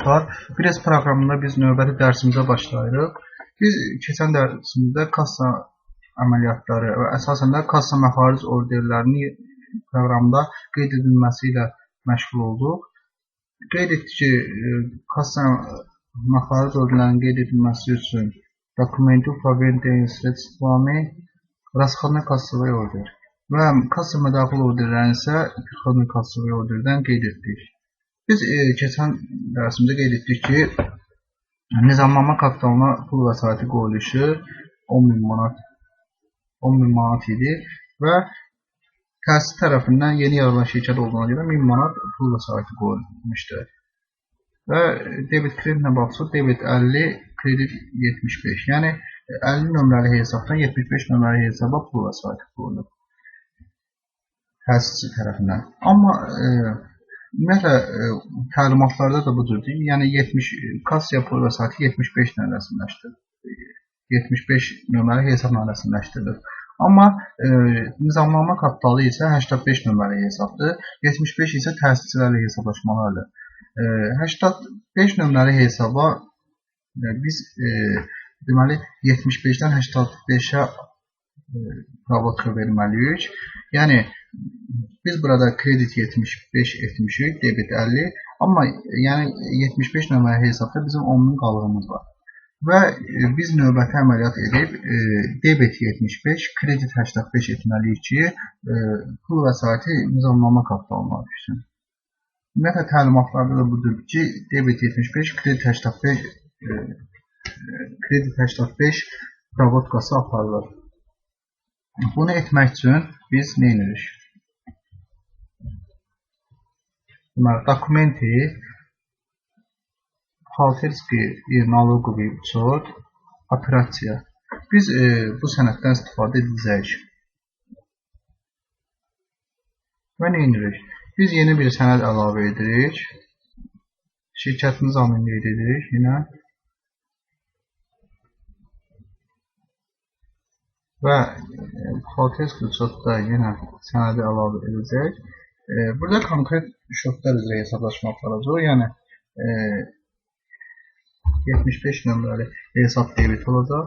dostlar. Bires proqramında biz növbəti dərsimizə başlayırıq. Biz keçən dərsimizdə kassa əməliyyatları və əsasən də kassa məxaric orderlərinin proqramda qeyd edilməsi ilə məşğul olduq. Qeyd etdik ki, kassa məxaric orderlərinin qeyd edilməsi üçün dokumenti upravlения средствами расходной кассовый order və kassa mədaxil orderlərini isə приходной кассовый orderdən qeyd etdik. Biz keçən dərsimizdə qeyd etdik ki, nizamnamə kapitalına pul vəsaiti qoyuluşu 10.000 manat idi və təsis tərəfindən yeni yaradılan şirkət olduğuna görə 1000 manat pul vəsaiti qoyulmuşdur. Və debit kreditlə baxsaq, debit 50, kredit 75. Yəni 50 nömrəli hesabdan 75 nömrəli hesaba pul vəsaiti qoyulub təsisçi tərəfindən. Amma ümumiyyətlə təlimatlarda da bu cürdür. Yəni kassaya pul vəsaiti 75 ilə rəsmiləşdirilir. 75 nömrəli hesabla rəsmiləşdirilir. Amma nizamnamə kapitalı isə 85 nömrəli hesabdır. 75 isə təsisçilərlə hesablaşmalardır. 85 nömrəli hesaba biz deməli 75-dən 85-ə pravotqa verməliyik. Yəni biz burada kredit 75 etmişik, debit 50, amma yəni 75 nömrəli hesabda bizim 10.000 qalığımız var. Və biz növbəti əməliyyat edib debit 75, kredit 85 etməliyik ki, pul vəsaiti nizamnamə kapitalına düşsün. Ümumiyyətlə təlimatlarda da budur ki, debit 75, kredit 85 pravotqası aparılır. Bunu etmək üçün biz nə edirik? Dokumenti buxalterskiy и налоговый учет operasiya. Biz bu sənəddən istifadə edəcəyik. Və nə edirik? Biz yeni bir sənəd əlavə edirik. Şirkətimiz adını qeyd edirik yenə. Və buxalterskiy учетda yenə sənədi əlavə edəcək. Burada konkret şotlar üzrə hesablaşma aparacaq. Yəni 75 nömrəli hesab debit olacaq.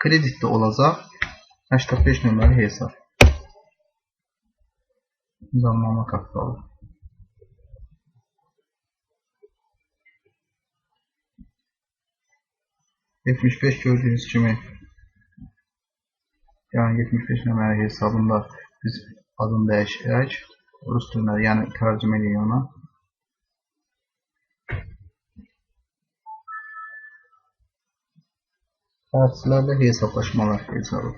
Kredit də olacaq 85 nömrəli hesab. Nizamnamə kapitalı. Gördüyünüz kimi yəni 75 nömrəli hesabında biz adını dəyişək. Rus dilində, yəni tərcümə edək ona. Təsislərlə hesablaşmalar hesabı.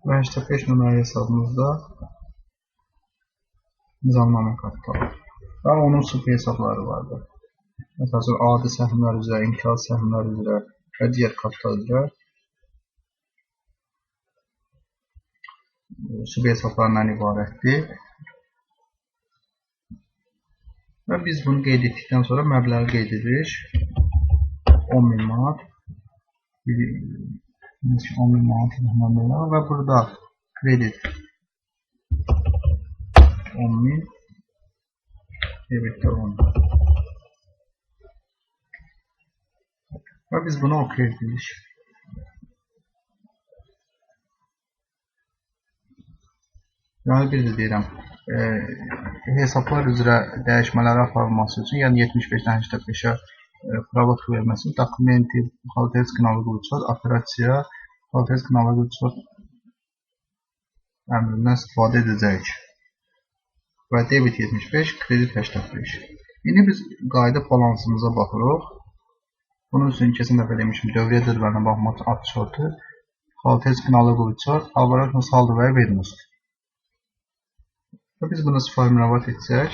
Və 85 nömrəli hesabımızda nizamnamə kapitalı və onun sub hesabları vardır. Məsələn, adi səhmlər üzrə, imtiyaz səhmlər üzrə və digər kapital üzrə sub hesablarından ibarətdir. Və biz bunu qeyd etdikdən sonra məbləği qeyd edirik. 10.000 manat. 10.000 manat və burada kredit 10.000, debit də 10.000. Və biz bunu OK edirik. Yəni bir də deyirəm, hesablar üzrə dəyişmələri aparılması üçün, yəni 75-dən 85-ə pravotqa verməsi üçün dokumenti buxalterskiy налоговый учет operasiya buxalterskiy налоговый учет əmrindən istifadə edəcəyik. Və debit 75, kredit 85. İndi biz qayda balansımıza baxırıq. Bunun üçün keçən dəfə demişim, dövriyyə cədvəlinə baxmaq üçün отчеты, buxalterskiy налоговый учет, оборотный saldo və ведомость. Və biz bunu sformulovat etsək,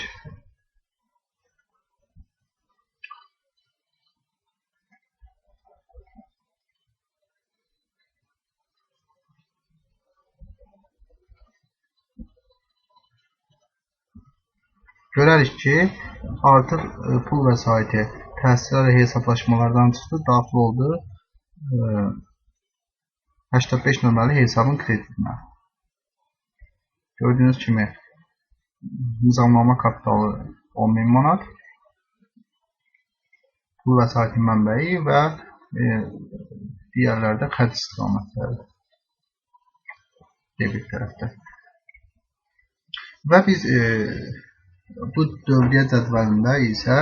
Görərik ki, artıq pul vəsaiti təsirli hesablaşmalardan çıxdı, daxil oldu 85 nömrəli hesabın kreditinə. Gördüyünüz kimi nizamlama kapitalı 10.000 manat, pul vəsaiti mənbəyi və digərləri də xərc istiqamətləridir. Debit tərəfdə. Və biz bu dövriyyə cədvəlində isə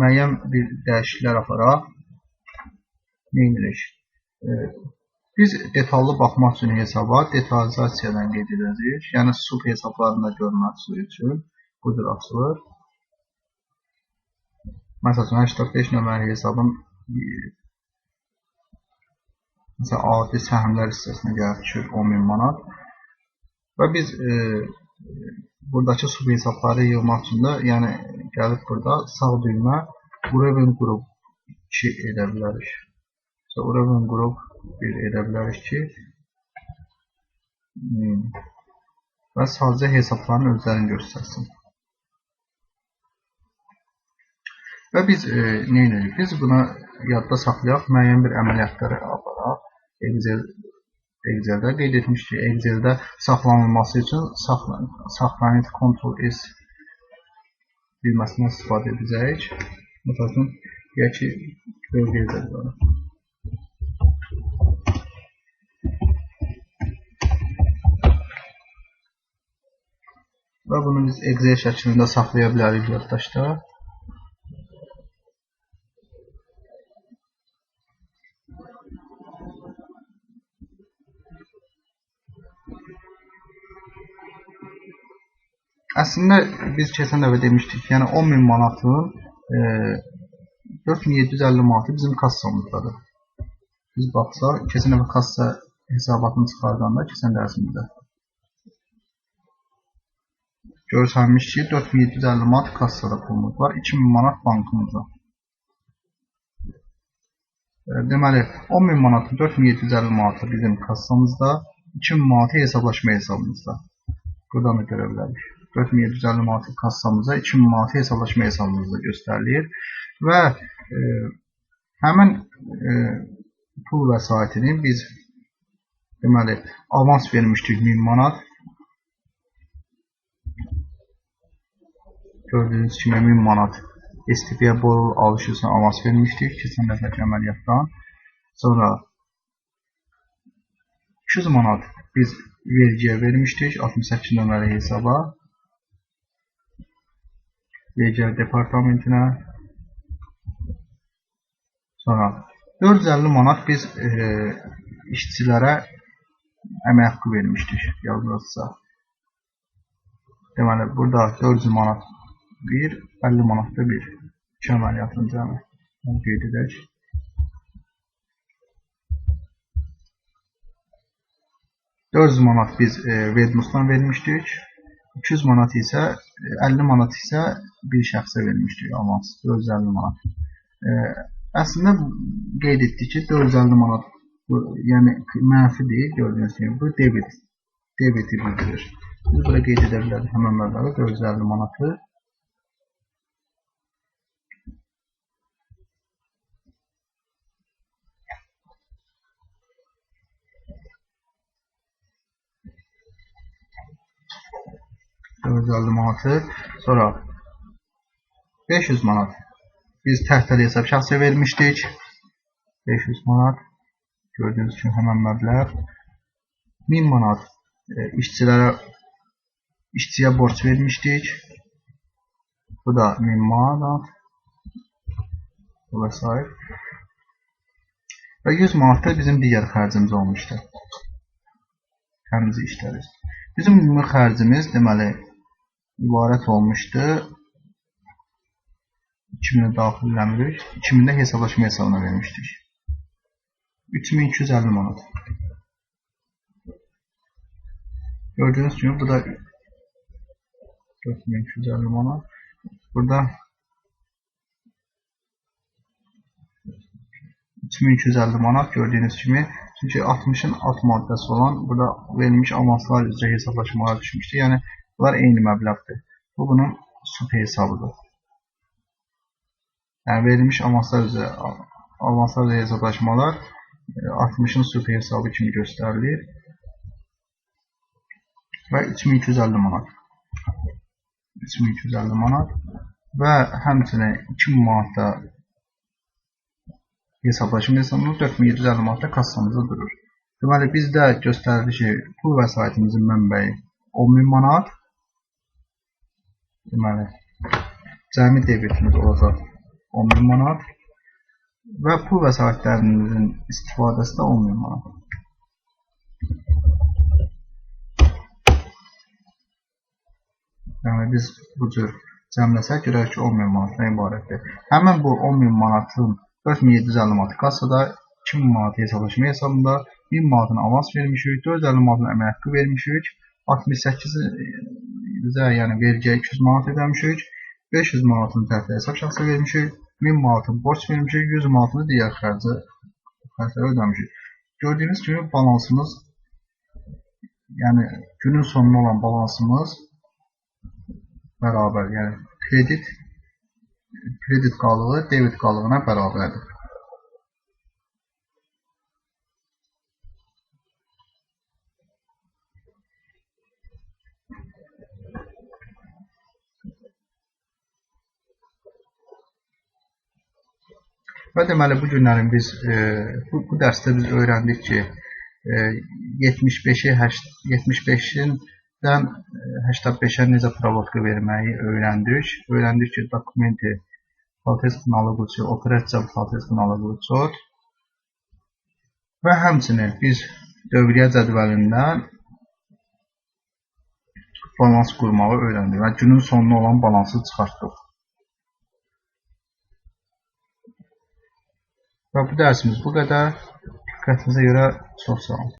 müəyyən bir dəyişikliklər aparaq nə edirik? Biz detallı baxmaq üçün hesaba detalizasiyadan qeyd edəcəyik. Yəni sub hesablarında görmək üçün budur açılır. Məsələn 85 nömrəli hesabın adi səhmlər hissəsinə gəlib düşür 10.000 manat. Və biz buradakı sub hesabları yığmaq üçün də, yəni gəlib burada sağ düymə Ureven Group 2 edə bilərik. Ureven Group 1 edə bilərik ki, və sadəcə hesabların özlərini göstərsin. Və biz nə edirik? Biz buna yadda saxlayaq, müəyyən bir əməliyyatları aparaq. Excel'də qeyd etmiş ki, Excel'də saxlanılması üçün saxlanıc Ctrl-S düyməsindən istifadə edəcəyik. Məsələn, deyək ki, bölgə edəcəyik. Və bunu biz Excel şəklində saxlaya bilərik yaddaşda. Əslində biz keçən dəfə demişdik, yəni 10.000 manatın 4750 manatı bizim kassamızdadır. Biz baxsaq, keçən dəfə kassa hesabatını çıxardanda keçən dərsimizdə görsənmiş ki, 4750 manat kassada pulumuz var, 2000 manat bankımızda. Deməli, 10.000 manatın 4750 manatı bizim kassamızda, 2000 manatı hesablaşma hesabımızda. Buradan da görə bilərik. 4750 manatı kassamıza, 2000 manatı hesablaşma hesabımızda göstərilir və həmin pul vəsaitini biz deməli avans vermişdik 1000 manat. Gördüyünüz kimi 1000 manat STP-yə boru alışı üçün avans vermişdik keçən dəfəki əməliyyatdan. Sonra 200 manat biz vergiyə vermişdik 68 nömrəli hesaba. Vergi departamentinə. Sonra 450 manat biz işçilərə əmək haqqı vermişdik. Yazılırsa. Deməli, burada 400 manat 1, 50 manat da 1. 2 əməliyyatın cəmi. Onu qeyd edək. $400 manat biz Vedmusdan vermişdik. 200 manat isə 50 manat isə bir şəxsə vermişdik avans 450 manat. Əslində qeyd etdik ki 450 manat yəni mənfi deyil, gördüyünüz kimi bu debiti bildirir. Biz burada qeyd edə bilərik həmən məbləği 450 manatı. Sonra 500 manat biz təhtəli hesab şəxsə vermişdik. 500 manat gördüyünüz kimi həmən məbləğ. 1000 manat işçiyə borc vermişdik. Bu da 1000 manat və s. Və 100 manat da bizim digər xərcimiz olmuşdu. Təmiz işləriz. Bizim ümumi xərcimiz deməli ibarət olmuşdu. 2000'i daxilləmirik. 2000'də hesablaşma hesabına vermişdik. 3250 manat. Gördüğünüz gibi bu da 4250 manat. Burada 3250 manat gördüğünüz gibi. Çünkü 60'ın alt maddəsi olan burada verilmiş avanslar üzrə hesablaşmalar düşmüşdü. Yəni bunlar eyni məbləğdir. Bu bunun sup hesabıdır. Yəni verilmiş avanslar üzrə hesablaşmalar 60-ın sup hesabı kimi göstərilir və 3250 manat. 3250 manat və həmçinin 2000 manatda hesablaşma hesabımız 4750 manatda kassamızda durur. Deməli, bizdə göstərilir ki, pul vəsaitimizin mənbəyi 10.000 manat. Deməli, cəmi debitimiz olacaq 10.000 manat və pul vəsaitlərimizin istifadəsi də 10.000 manat. Yəni, biz bu cür cəmləsək görək ki, 10.000 manatdan ibarətdir. Həmən bu 10.000 manatın 4750 manat kassada, 2000 manat hesablaşma hesabında, 1000 manatın avans vermişik, 450 manatın əmək haqqı vermişik, 68-də yəni vergiyə 200 manat ödəmişik, 500 manatın təhvil hesab şəxsə vermişik, 1000 manatın borc vermişik, 100 manatını digər xərclərə ödəmişik. Gördüyünüz kimi balansımız, yəni günün sonuna olan balansımız bərabər, yəni kredit qalığı debit qalığına bərabərdir. Və deməli, bu günlərin biz, bu dərsdə biz öyrəndik ki, 75-dən 85-ə necə provodka verməyi öyrəndik. Öyrəndik ki, dokumenti Falteskin alıqıcı, operasiya Falteskin alıqıcı və həmçinin biz dövriyyə cədvəlindən balans qurmağı öyrəndik və günün sonuna olan balansı çıxartdıq. Və bu dərsimiz bu qədər. Diqqətinizə görə çox sağ olun.